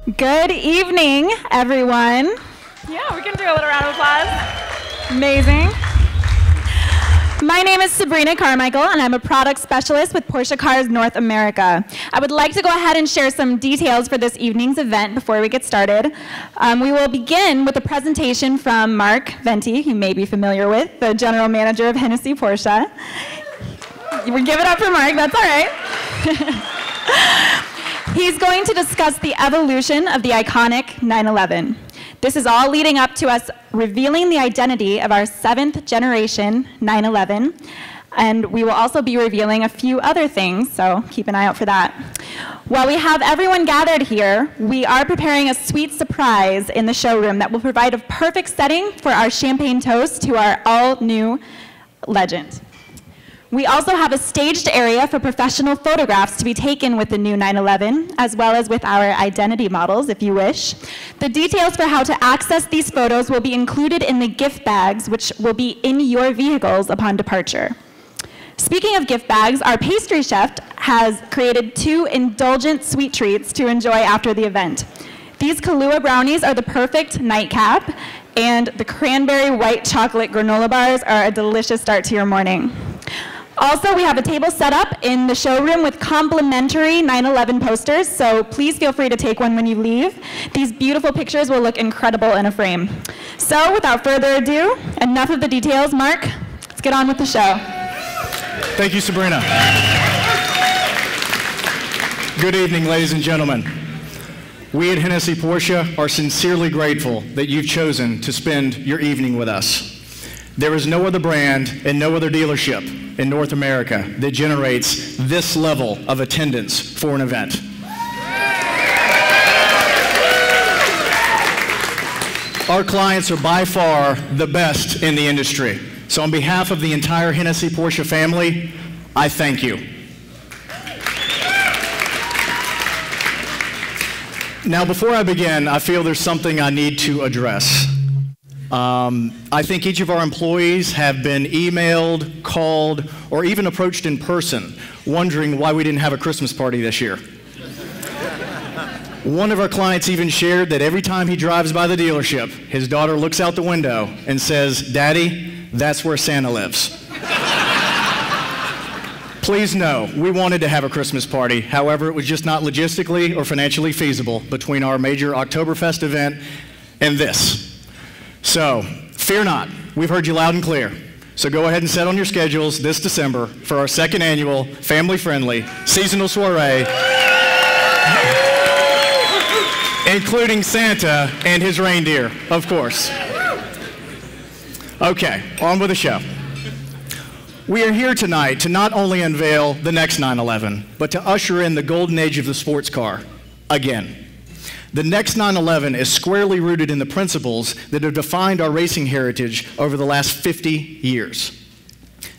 Good evening, everyone. Yeah, we can do a little round of applause. Amazing. My name is Sabrina Carmichael, and I'm a product specialist with Porsche Cars North America. I would like to go ahead and share some details for this evening's event before we get started. We will begin with a presentation from Mark Venti, who you may be familiar with, the general manager of Hennessy Porsche. We give it up for Mark, that's all right. He's going to discuss the evolution of the iconic 911. This is all leading up to us revealing the identity of our 7th generation 911, and we will also be revealing a few other things, so keep an eye out for that. While we have everyone gathered here, we are preparing a sweet surprise in the showroom that will provide a perfect setting for our champagne toast to our all-new legend. We also have a staged area for professional photographs to be taken with the new 911, as well as with our identity models, if you wish. The details for how to access these photos will be included in the gift bags, which will be in your vehicles upon departure. Speaking of gift bags, our pastry chef has created 2 indulgent sweet treats to enjoy after the event. These Kahlua brownies are the perfect nightcap, and the cranberry white chocolate granola bars are a delicious start to your morning. Also, we have a table set up in the showroom with complimentary 911 posters, so please feel free to take one when you leave. These beautiful pictures will look incredible in a frame. So, without further ado, enough of the details. Mark, let's get on with the show. Thank you, Sabrina. Good evening, ladies and gentlemen. We at Hennessy Porsche are sincerely grateful that you've chosen to spend your evening with us. There is no other brand and no other dealership in North America that generates this level of attendance for an event. Our clients are by far the best in the industry. So on behalf of the entire Hennessy Porsche family, I thank you. Now, before I begin, I feel there's something I need to address. I think each of our employees have been emailed, called, or even approached in person, wondering why we didn't have a Christmas party this year. One of our clients even shared that every time he drives by the dealership, his daughter looks out the window and says, "Daddy, that's where Santa lives." Please know, we wanted to have a Christmas party. However, it was just not logistically or financially feasible between our major Oktoberfest event and this. So, fear not, we've heard you loud and clear. So go ahead and set on your schedules this December for our 2nd annual family-friendly seasonal soiree, including Santa and his reindeer, of course. Okay, on with the show. We are here tonight to not only unveil the next 911, but to usher in the golden age of the sports car again. The next 911 is squarely rooted in the principles that have defined our racing heritage over the last 50 years.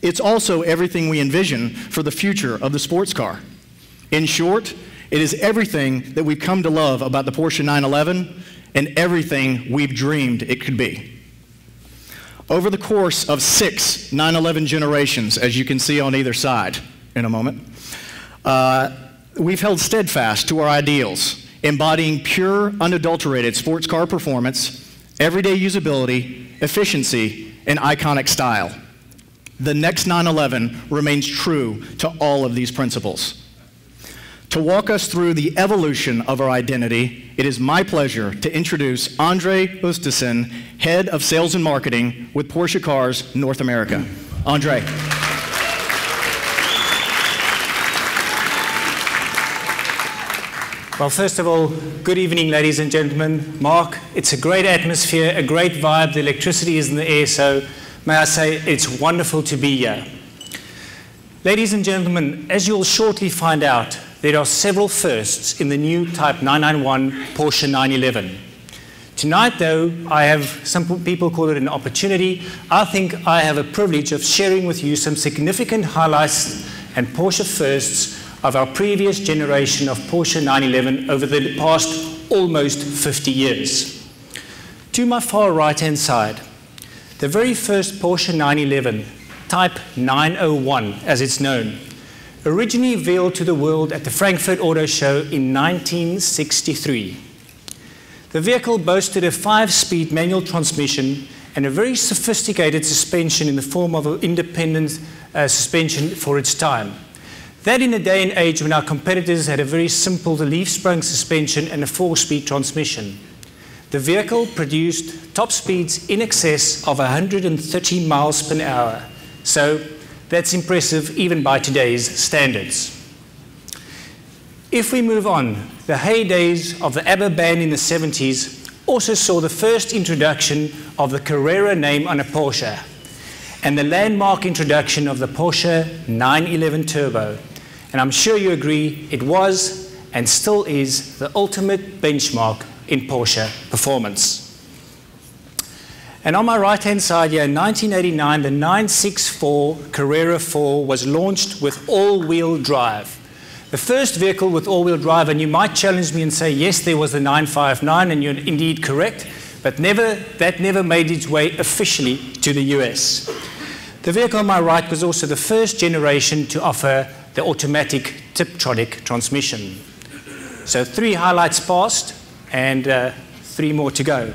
It's also everything we envision for the future of the sports car. In short, it is everything that we've come to love about the Porsche 911 and everything we've dreamed it could be. Over the course of 6 911 generations, as you can see on either side in a moment, we've held steadfast to our ideals, embodying pure, unadulterated sports car performance, everyday usability, efficiency, and iconic style. The next 911 remains true to all of these principles. To walk us through the evolution of our identity, it is my pleasure to introduce Andre Ustesen, Head of Sales and Marketing with Porsche Cars North America. Andre. Well, first of all, good evening, ladies and gentlemen. Mark, it's a great atmosphere, a great vibe. The electricity is in the air, so may I say it's wonderful to be here. Ladies and gentlemen, as you'll shortly find out, there are several firsts in the new Type 991 Porsche 911. Tonight, though, I have, some people call it an opportunity. I think I have a privilege of sharing with you some significant highlights and Porsche firsts of our previous generation of Porsche 911 over the past almost 50 years. To my far right-hand side, the very first Porsche 911, Type 901 as it's known, originally revealed to the world at the Frankfurt Auto Show in 1963. The vehicle boasted a 5-speed manual transmission and a very sophisticated suspension in the form of an independent suspension for its time. That in a day and age when our competitors had a very simple leaf-sprung suspension and a 4-speed transmission. The vehicle produced top speeds in excess of 130 miles per hour. So that's impressive even by today's standards. If we move on, the heydays of the ABBA band in the 70s also saw the first introduction of the Carrera name on a Porsche and the landmark introduction of the Porsche 911 Turbo. And I'm sure you agree it was and still is the ultimate benchmark in Porsche performance. And on my right-hand side here, in 1989, the 964 Carrera 4 was launched with all-wheel drive. The first vehicle with all-wheel drive, and you might challenge me and say, yes, there was the 959, and you're indeed correct, but that never made its way officially to the US. The vehicle on my right was also the first generation to offer the automatic Tiptronic transmission. So 3 highlights passed, and 3 more to go.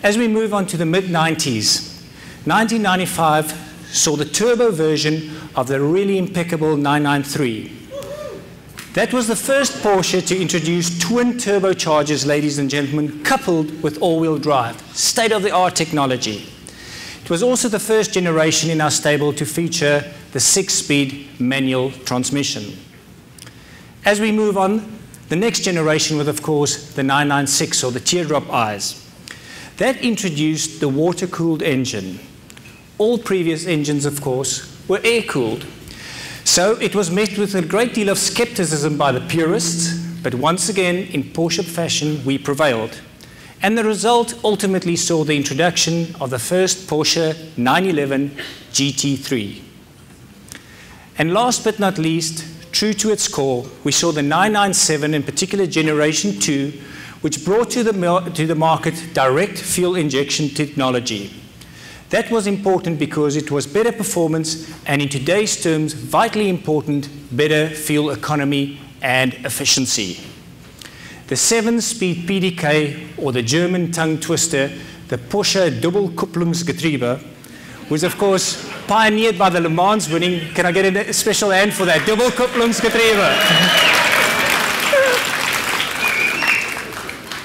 As we move on to the mid-90s, 1995 saw the turbo version of the really impeccable 993. That was the first Porsche to introduce twin turbochargers, ladies and gentlemen, coupled with all-wheel drive, state-of-the-art technology. It was also the first generation in our stable to feature the 6-speed manual transmission. As we move on, the next generation was, of course, the 996, or the teardrop eyes. That introduced the water-cooled engine. All previous engines, of course, were air-cooled. So it was met with a great deal of skepticism by the purists, but once again, in Porsche fashion, we prevailed. And the result ultimately saw the introduction of the first Porsche 911 GT3. And last but not least, true to its core, we saw the 997, in particular Generation 2, which brought to the market direct fuel injection technology. That was important because it was better performance and, in today's terms, vitally important, better fuel economy and efficiency. The 7-speed PDK, or the German tongue twister, the Porsche Doppelkupplungsgetriebe, was of course pioneered by the Le Mans winning. Can I get a special hand for that? Doppelkupplungsgetriebe.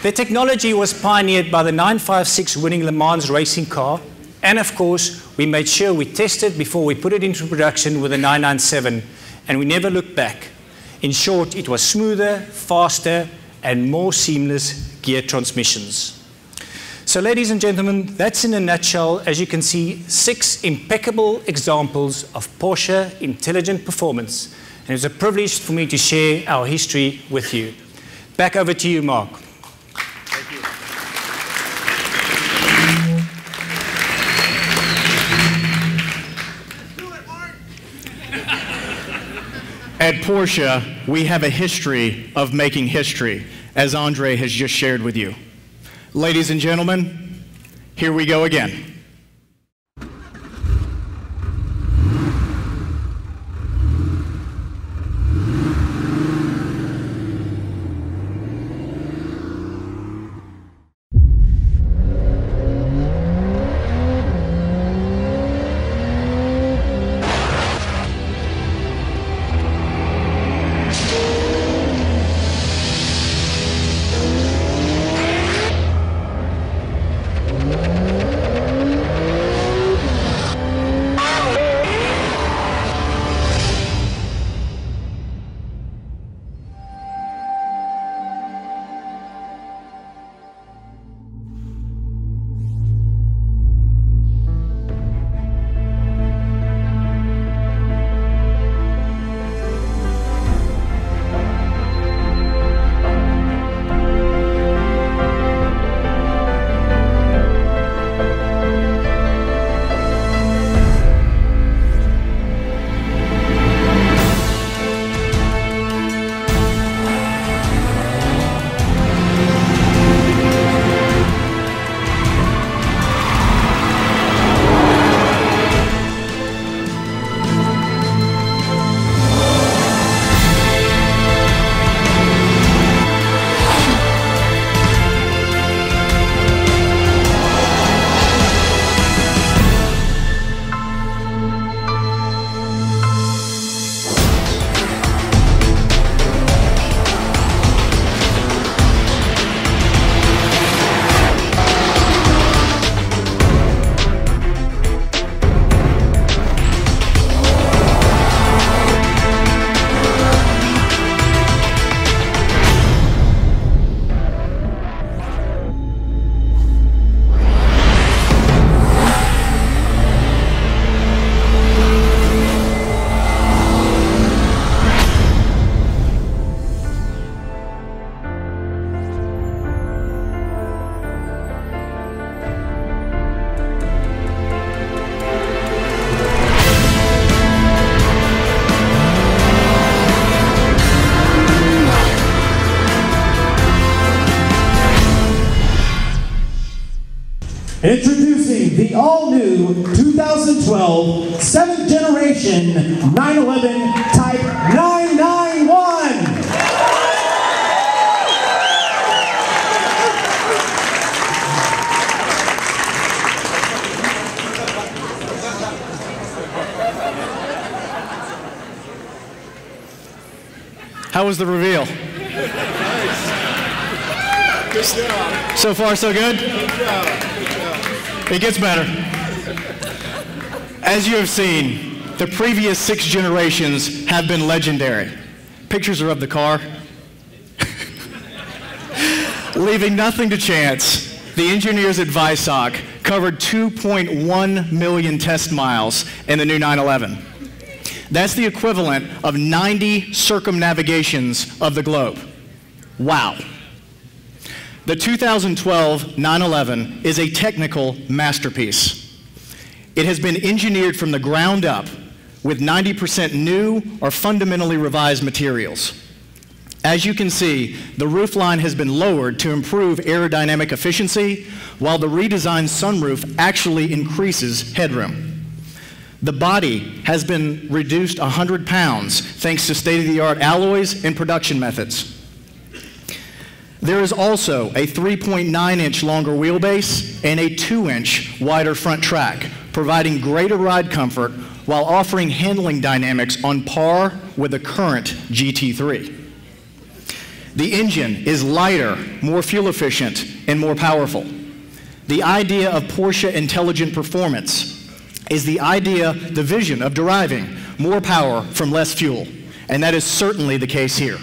The technology was pioneered by the 956 winning Le Mans racing car. And of course, we made sure we tested before we put it into production with the 997, and we never looked back. In short, it was smoother, faster, and more seamless gear transmissions. So ladies and gentlemen, that's in a nutshell, as you can see, 6 impeccable examples of Porsche intelligent performance. And it's a privilege for me to share our history with you. Back over to you, Mark. At Porsche, we have a history of making history, as Andre has just shared with you. Ladies and gentlemen, here we go again. Introducing the all-new 2012 7th generation 911 Type 991. How was the reveal? So far, so good? It gets better. As you have seen, the previous 6 generations have been legendary. Pictures are of the car. Leaving nothing to chance, the engineers at Visoc covered 2.1 million test miles in the new 911. That's the equivalent of 90 circumnavigations of the globe. Wow. The 2012 911 is a technical masterpiece. It has been engineered from the ground up with 90% new or fundamentally revised materials. As you can see, the roofline has been lowered to improve aerodynamic efficiency, while the redesigned sunroof actually increases headroom. The body has been reduced 100 pounds thanks to state-of-the-art alloys and production methods. There is also a 3.9-inch longer wheelbase and a 2-inch wider front track, providing greater ride comfort while offering handling dynamics on par with the current GT3. The engine is lighter, more fuel efficient, and more powerful. The idea of Porsche intelligent performance is the vision of deriving more power from less fuel, and that is certainly the case here.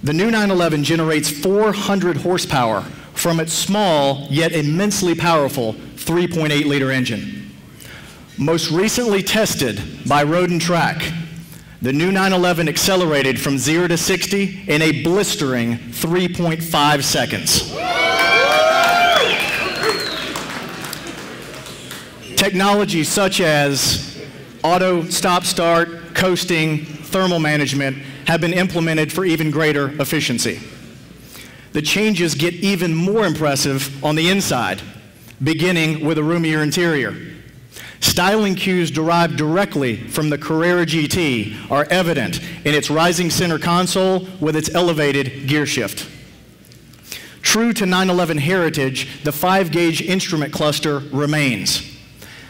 The new 911 generates 400 horsepower from its small yet immensely powerful 3.8-liter engine. Most recently tested by Road and Track, the new 911 accelerated from 0 to 60 in a blistering 3.5 seconds. Technologies such as auto stop-start, coasting, thermal management have been implemented for even greater efficiency. The changes get even more impressive on the inside, beginning with a roomier interior. Styling cues derived directly from the Carrera GT are evident in its rising center console with its elevated gear shift. True to 911 heritage, the 5-gauge instrument cluster remains.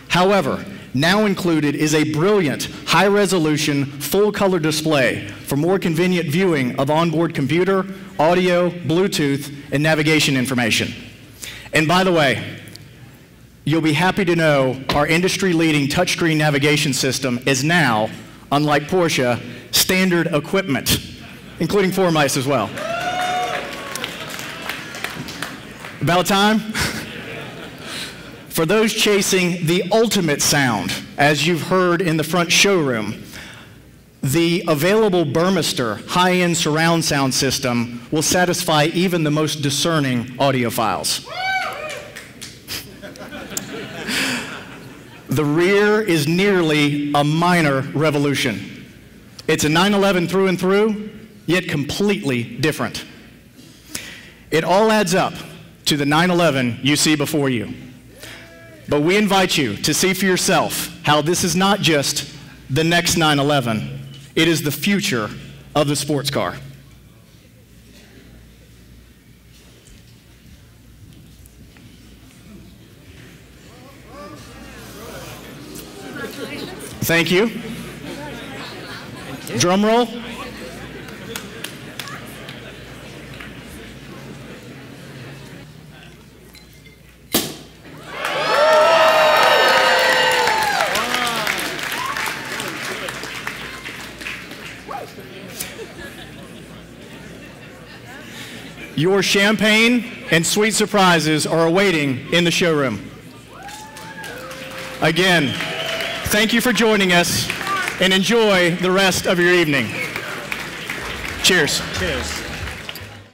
However, now included is a brilliant, high-resolution, full-color display for more convenient viewing of onboard computer, audio, Bluetooth, and navigation information. And by the way, you'll be happy to know our industry-leading touchscreen navigation system is now, unlike Porsche, standard equipment, including floor mice as well. About time? For those chasing the ultimate sound, as you've heard in the front showroom, the available Burmester high-end surround sound system will satisfy even the most discerning audiophiles. The rear is nearly a minor revolution. It's a 911 through and through, yet completely different. It all adds up to the 911 you see before you. But we invite you to see for yourself how this is not just the next 911, it is the future of the sports car. Thank you. Drum roll. Your champagne and sweet surprises are awaiting in the showroom. Again, thank you for joining us and enjoy the rest of your evening. Cheers. Cheers.